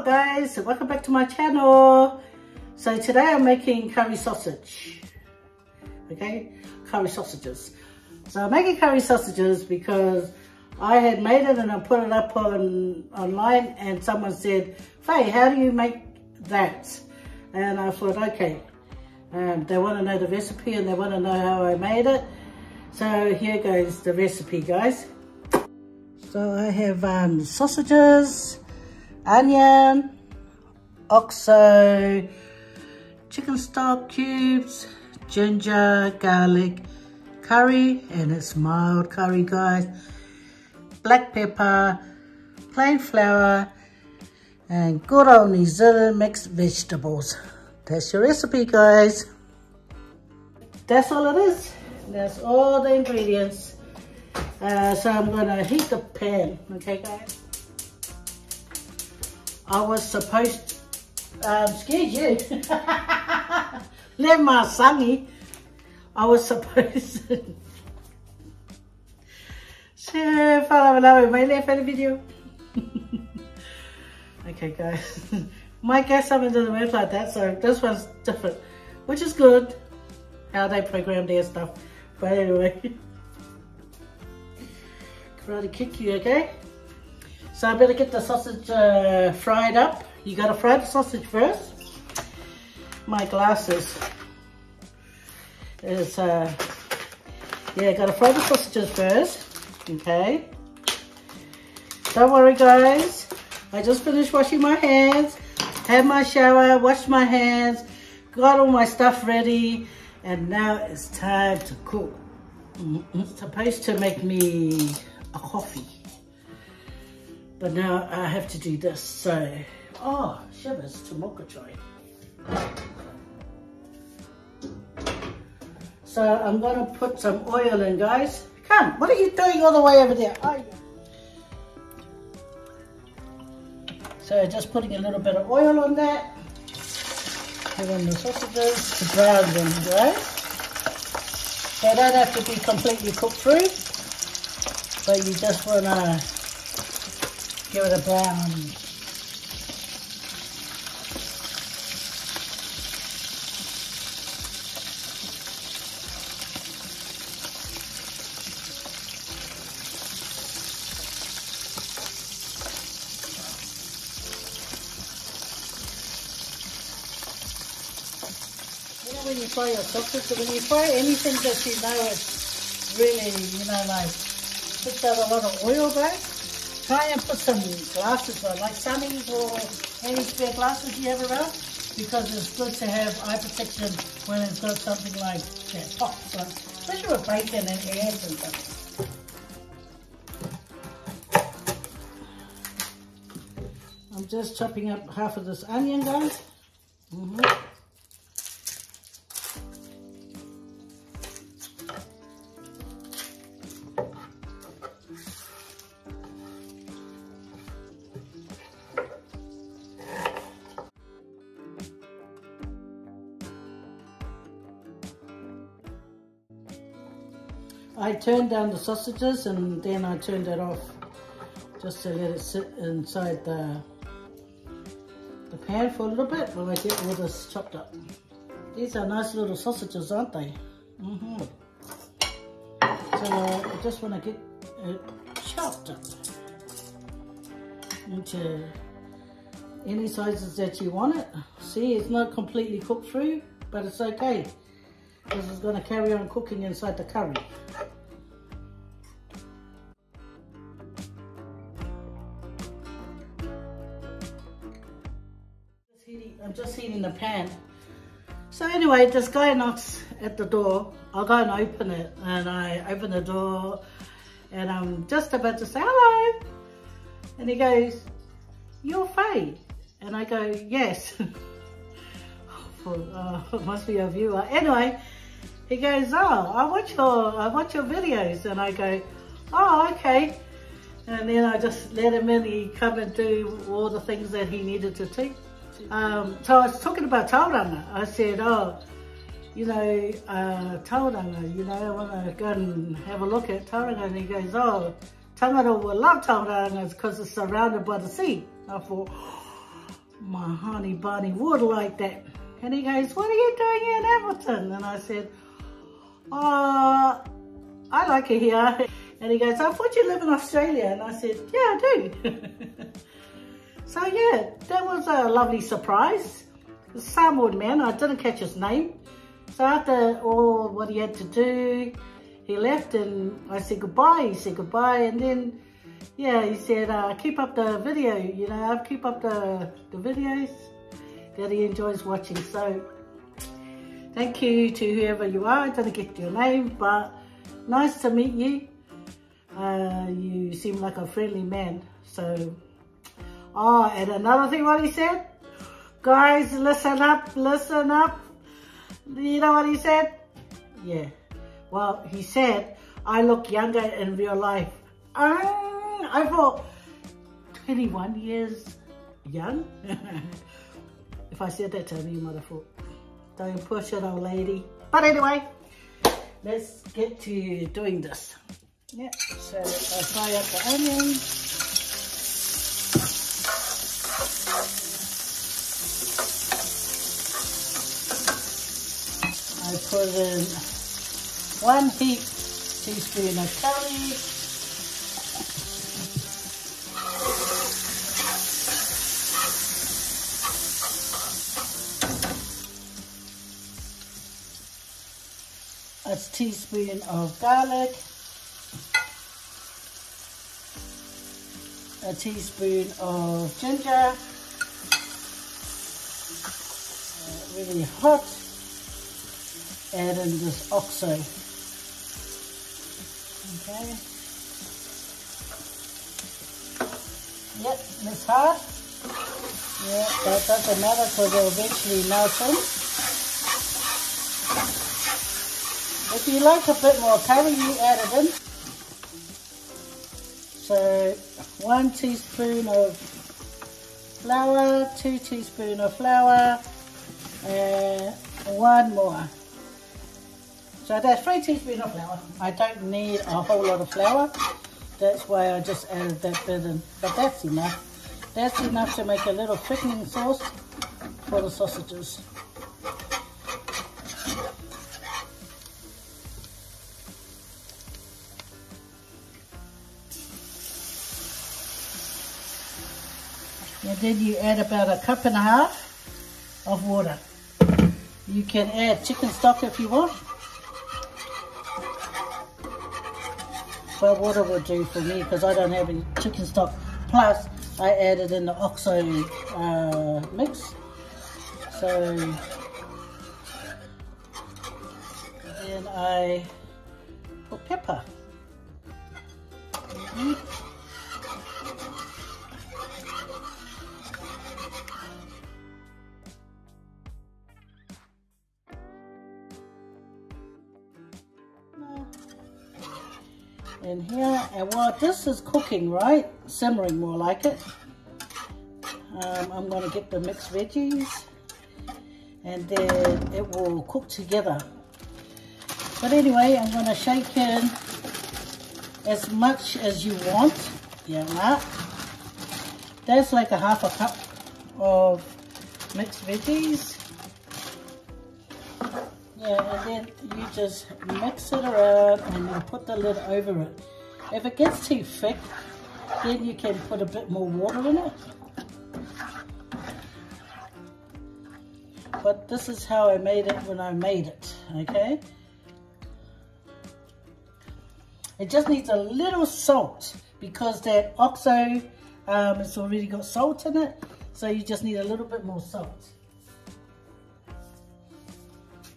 guys, welcome back to my channel. So today I'm making curry sausage. Okay, curry sausages. So I'm making curry sausages because I had made it and I put it up online, and someone said, Faye, how do you make that? And I thought, okay, they want to know the recipe and they want to know how I made it. So here goes the recipe, guys. So I have sausages, onion, oxo, chicken stock cubes, ginger, garlic, curry, and it's mild curry, guys, black pepper, plain flour, and good old New Zealand mixed vegetables. That's your recipe, guys. That's all it is. That's all the ingredients. So I'm gonna heat the pan, okay, guys? I was supposed to, scared you. Let my sonny. I was supposed to. Share, follow, love, my left video. Okay, guys. Might get something doesn't work like that, so this one's different, which is good. How they program their stuff. But anyway, karate kick you, okay? So I better get the sausage fried up. You gotta fry the sausage first. My glasses is yeah, gotta fry the sausages first. Okay. Don't worry, guys. I just finished washing my hands, had my shower, washed my hands, got all my stuff ready, and now it's time to cook. It's supposed to make me a coffee, but now I have to do this. So, oh, shivers to mokachoy. So I'm gonna put some oil in, guys. Come, what are you doing all the way over there? Oh, yeah. So just putting a little bit of oil on that. Put on the sausages to brown them, guys. They don't have to be completely cooked through, but you just want to give it a brown. When you fry your sausage, when you fry anything that you know it's really, you know, like, puts out a lot of oil, guys, try and put some glasses on, like sunnies or any spare glasses you have around, because it's good to have eye protection when it's got something like that top, so, especially with bacon and eggs and stuff. I'm just chopping up half of this onion, guys. I turned down the sausages and then I turned it off just to let it sit inside the pan for a little bit while I get all this chopped up. These are nice little sausages, aren't they? So I just want to get it chopped up into any sizes that you want it. See, it's not completely cooked through, but it's okay, because it's going to carry on cooking inside the curry. I'm just heating the pan. So anyway, this guy knocks at the door. I'll go and open it, and I open the door and I'm just about to say hello, and he goes, "You're Faye?" And I go, "Yes." It must be a viewer. Anyway, he goes, "Oh, I watch your videos," and I go, "Oh, okay." And then I just let him in. He come and do all the things that he needed to do. So I was talking about tauranga. I said, "Oh, you know, tauranga, you know, I want to go and have a look at tauranga." And he goes, "Oh, tangata will love tauranga because it's surrounded by the sea." I thought, my honey bunny would like that. And he goes, what are you doing in Appleton? And I said, I like it here. And he goes, I thought you live in Australia. And I said, yeah, I do. So yeah, that was a lovely surprise. The Samoan man, I didn't catch his name. So after all what he had to do, he left and I said goodbye. He said goodbye, and then, yeah, he said, keep up the video, you know, keep up the videos that he enjoys watching. So thank you to whoever you are. I didn't get your name, but nice to meet you. You seem like a friendly man. So, oh, and another thing what he said, guys, listen up, listen up. You know what he said? Yeah. Well, he said, I look younger in real life. I thought, 21 years young? If I said that to him, you might have thought, don't push it, old lady. But anyway, let's get to doing this. Yeah, so I fry up the onions. I put in 1 teaspoon of curry, a teaspoon of garlic, a teaspoon of ginger, really hot. Add in this oxo. Okay. Yep, it's hard. Yeah, that doesn't matter because it'll eventually melt in. If you like a bit more curry, you add it in. So 1 teaspoon of flour, 2 teaspoons of flour, and 1 more. So that's 3 teaspoons of flour. I don't need a whole lot of flour. That's why I just added that bit in. But that's enough. That's enough to make a little thickening sauce for the sausages. And then you add about 1.5 cups of water. You can add chicken stock if you want. But water will do for me because I don't have any chicken stock. Plus, I added in the oxo mix. So, then I put pepper. In here, and while this is cooking, right, simmering more like it, I'm going to get the mixed veggies and then it will cook together. But anyway, I'm going to shake in as much as you want. Yeah, that's like 1/2 cup of mixed veggies. Yeah, and then you just mix it around and then put the lid over it. If it gets too thick, then you can put a bit more water in it. But this is how I made it when I made it, okay? It just needs a little salt because that oxo, it's already got salt in it. So you just need a little bit more salt.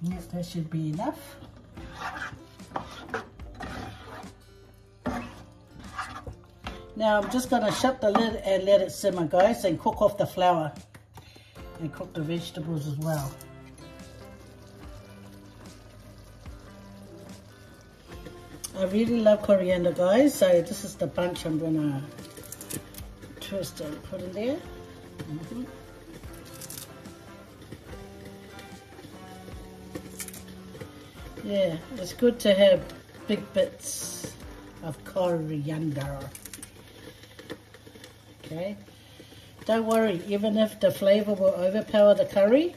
Yes, that should be enough. Now I'm just going to shut the lid and let it simmer, guys, and cook off the flour and cook the vegetables as well. I really love coriander, guys, so this is the bunch I'm going to twist and put in there. Yeah, it's good to have big bits of coriander. Okay, don't worry, even if the flavor will overpower the curry,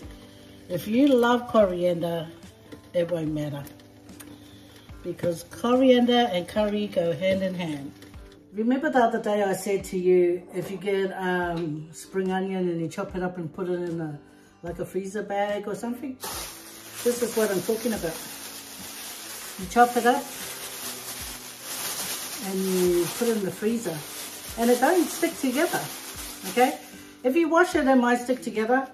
if you love coriander, it won't matter. Because coriander and curry go hand in hand. Remember the other day I said to you, if you get spring onion and you chop it up and put it in like a freezer bag or something? This is what I'm talking about. You chop it up and you put it in the freezer. And it don't stick together, okay? If you wash it, it might stick together.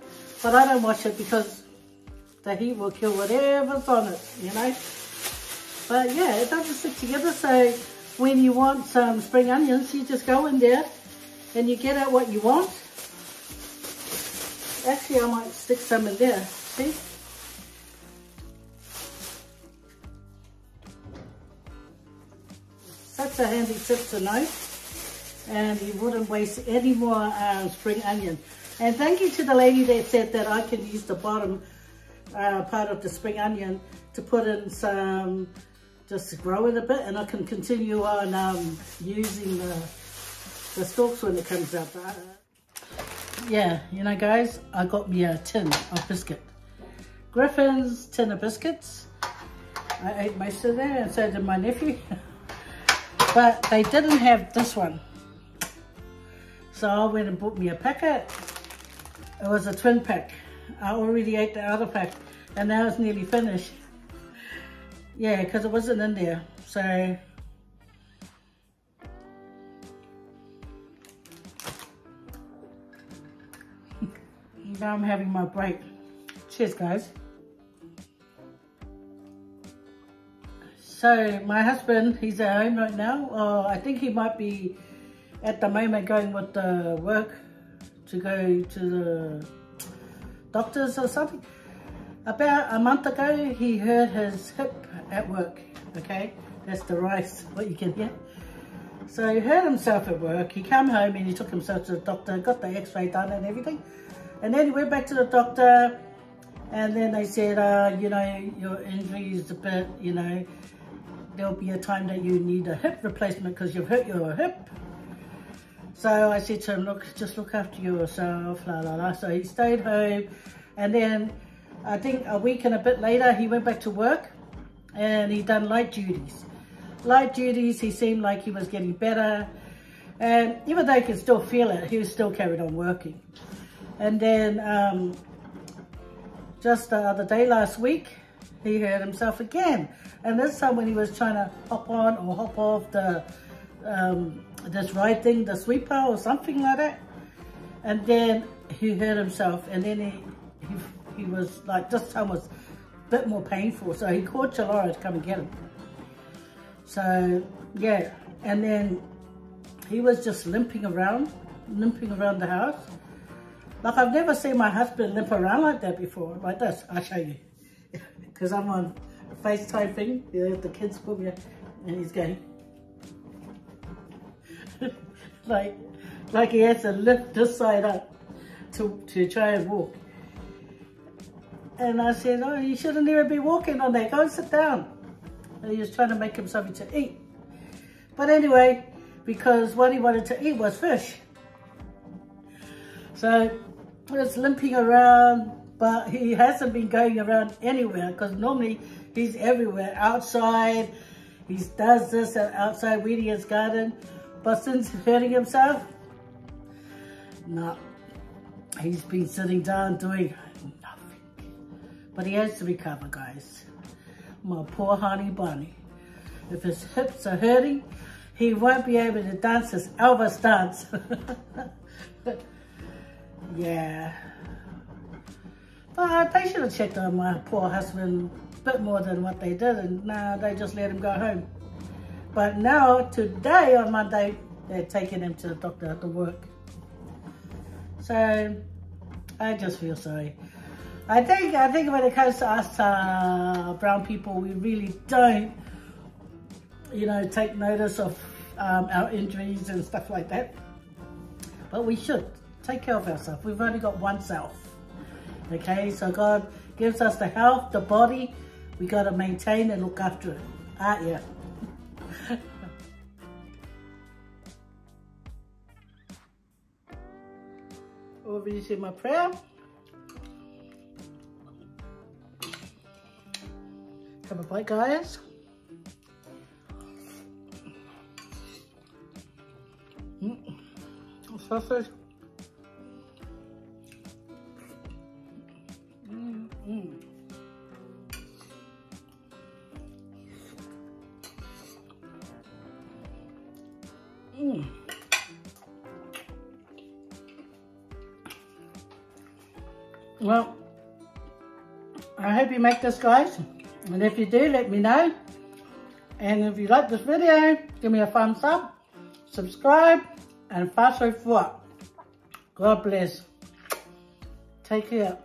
But I don't wash it because the heat will kill whatever's on it, you know? But yeah, it doesn't stick together, so when you want some spring onions, you just go in there and you get out what you want. Actually, I might stick some in there, see? Such a handy tip to know. And you wouldn't waste any more spring onion. And thank you to the lady that said that I can use the bottom part of the spring onion to put in some, just to grow it a bit, and I can continue on using the stalks when it comes up. Yeah, you know guys, I got me a tin of biscuit. Griffin's tin of biscuits. I ate most of that, and so did my nephew. But they didn't have this one. So I went and bought me a packet. It was a twin pack. I already ate the other pack and now it's nearly finished. Yeah, because it wasn't in there. So now I'm having my break. Cheers guys. So my husband, he's at home right now. I think he might be at the moment going with the work to go to the doctors or something. About a month ago, he hurt his hip at work, okay? That's the rice, what you can hear. So he hurt himself at work. He came home and he took himself to the doctor, got the x-ray done and everything. And then he went back to the doctor and then they said, you know, your injury is a bit, you know, there'll be a time that you need a hip replacement because you've hurt your hip. So I said to him, look, just look after yourself, la la la. So he stayed home, and then I think a week and a bit later, he went back to work and he done light duties. Light duties, he seemed like he was getting better. And even though he could still feel it, he was still carried on working. And then just the other day, last week, he hurt himself again. And this time when he was trying to hop on or hop off the this ride thing, the sweeper or something like that, and then he hurt himself, and then he was like, this time was a bit more painful, so he called Talofa to come and get him. So yeah, and then he was just limping around the house. Like I've never seen my husband limp around like that before, like this. I'll show you, because I'm on a FaceTime thing, you know, the kids put me, and he's going like he has to lift this side up to try and walk. And I said, oh, you shouldn't even be walking on that, go and sit down. And he was trying to make him something to eat. But anyway, because what he wanted to eat was fish. So he was limping around, but he hasn't been going around anywhere, because normally he's everywhere, outside. He does this outside weeding his garden. But since hurting himself, no, he's been sitting down doing nothing. But he has to recover, guys. My poor honey bunny. If his hips are hurting, he won't be able to dance his Elvis dance. Yeah. But they should have checked on my poor husband a bit more than what they did, and now they just let him go home. But now, today on Monday, they're taking him to the doctor at the work. So, I just feel sorry. I think when it comes to us brown people, we really don't, you know, take notice of our injuries and stuff like that. But we should take care of ourselves. We've only got one self. Okay, so God gives us the health, the body. We got to maintain and look after it. Yeah. over you see my prayer. Have a bite, guys. Sausage. Well, I hope you make this, guys, and if you do, let me know. And if you like this video, give me a thumbs up, subscribe, and faso fuwa. God bless. Take care.